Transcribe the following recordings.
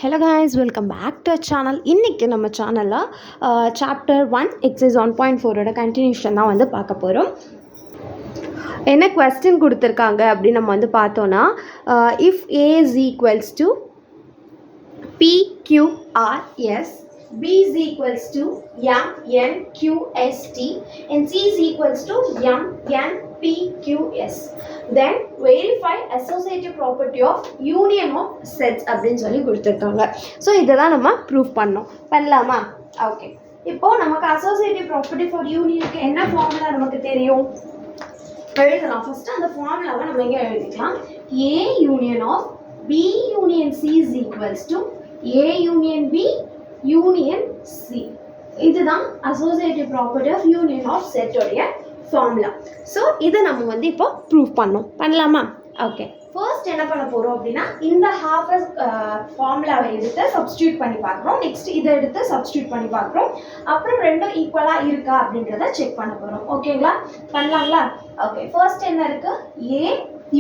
Hello guys, welcome back to our channel. இன்னைக்கு நம்ம சேனல்ல சாப்டர் 1 எக்ஸசைஸ் 1.4 ஓட கண்டினியூஷன் தான் வந்து பார்க்க போறோம். என்ன क्वेश्चन கொடுத்திருக்காங்க அப்படி நம்ம வந்து பார்த்தோம்னா if a is equals to p q r s, b is equals to m n q s t and c is equals to m n p q s, then verify associative property of union of sets அப்படினு சொல்லி கொடுத்திருக்காங்க. So இதை தான் நம்ம proof பண்ணலாமா? Okay, இப்போ நமக்கு associative property for யூனியனுக்கு என்ன ஃபார்முலா நமக்கு தெரியும் எழுதலாம். ஃபர்ஸ்ட் அந்த ஃபார்முலாவை நம்ம இங்கே எழுதிக்கலாம். a union of b union c is equals to a union b union c. இதுதான் associative property of union of set உடைய ஃபார்முலா. ஸோ இதை நம்ம வந்து இப்போ ப்ரூவ் பண்ணலாமா? ஓகே, ஃபர்ஸ்ட் என்ன பண்ண போகிறோம் அப்படின்னா இந்த ஹாஃப் ஃபார்முலாவை எடுத்து சப்ஸ்டியூட் பண்ணி பார்க்குறோம். நெக்ஸ்ட் இதை எடுத்து சப்ஸ்டியூட் பண்ணி பார்க்குறோம். அப்புறம் ரெண்டும் ஈக்குவலாக இருக்கா அப்படின்றத செக் பண்ண போகிறோம். ஓகேங்களா, பண்ணலாங்களா? ஓகே, ஃபர்ஸ்ட் என்ன இருக்கு? A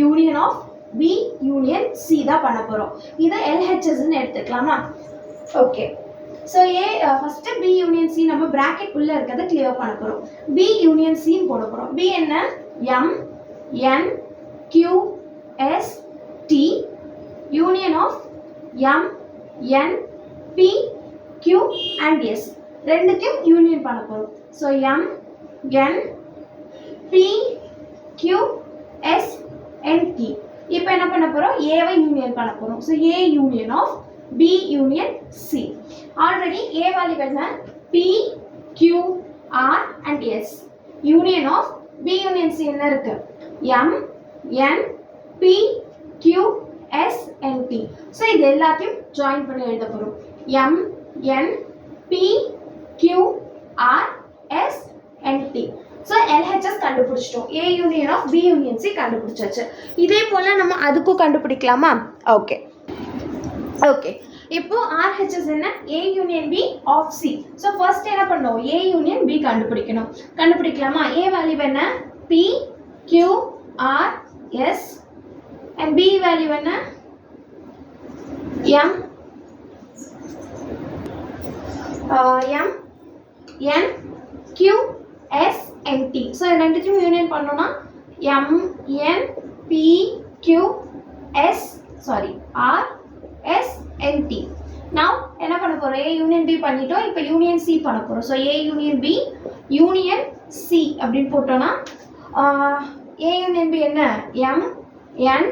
union of B union C தான் பண்ண போகிறோம். இதை எல்ஹெச்எஸ்ன்னு எடுத்துக்கலாமா? Okay, so first B union C நம்ம ப்ராக்கெட் உள்ளே இருக்கிறத கிளியர் பண்ண போகிறோம். பி யூனியன் சின்னு போட போகிறோம். பி என்ன? M N Q S T union of M N P Q and S, ரெண்டுத்தையும் யூனியன் பண்ண போகிறோம். So M N P Q S and T. இப்போ என்ன பண்ண போகிறோம்? ஏவை யூனியன் பண்ண போகிறோம். So A union of B union C. Already A value என்ன? P, Q, R and S. Union of B union C என்ன இருக்கு? M, N, P, Q, S and T. So இது எல்லாத்தையும் join பண்ணி எழுத போறோம். M, N, P, Q, R, S and T. So LHS கண்டுபிடிச்சிட்டோம். A union of B union C கண்டுபிடிச்சாச்சு. இதே போல நம்ம அதுக்கும் கண்டுபிடிக்கலாமா? ஓகே ஓகே, இப்போ RHS என்ன? A union B of C. So first என்ன பண்ணோம்? A union B கண்டுபிடிக்கணும். கண்டுபிடிக்கலாமா? A வேல்யூ என்ன? P, Q, R, S and B value என்ன? M, M, N, Q, S and T. So ரெண்டுத்தையும் யூனியன் பண்ணோம்னா M, N, P, Q, S, R, S and T. Now என்ன பண்ண போறோம்? A union B பண்ணிட்டோம். இப்போ union C பண்ண போறோம். So A union B union C அப்படின்னு போட்டோம்னா A union B என்ன? M N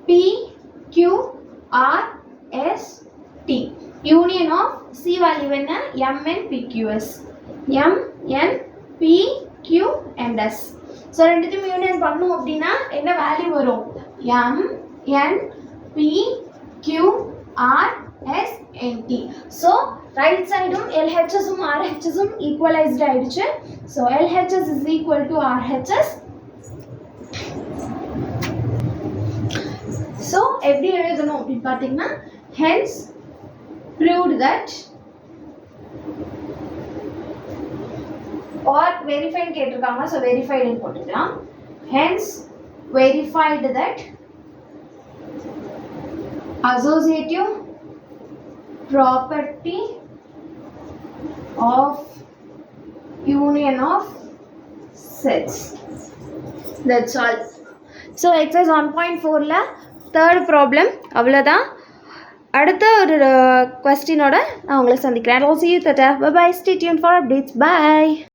P Q R S T. Union of C value என்ன? M N P Q S. M N P Q and S. So ரெண்டுத்தையும் union பண்ணோம் அப்படின்னா என்ன value வரும்? M N P Q R S and T. So right side LHS RHS equalized ஆயிடுச்சு. So LHS is equal to RHS. So எப்படி எழுதணும் அப்படின்னு பார்த்தீங்கன்னா hence proved that or verified கேட்டிருக்காங்க. So verified ன்னு போட்டுக்கலாம். Hence verified that associative property of union of sets. That's all. So exercise 1.4ல third problem அவ்வளோதான். அடுத்த ஒரு கொஸ்டினோட நான் உங்களை சந்திக்கிறேன். See you later. Bye bye. Stay tuned for updates. Bye.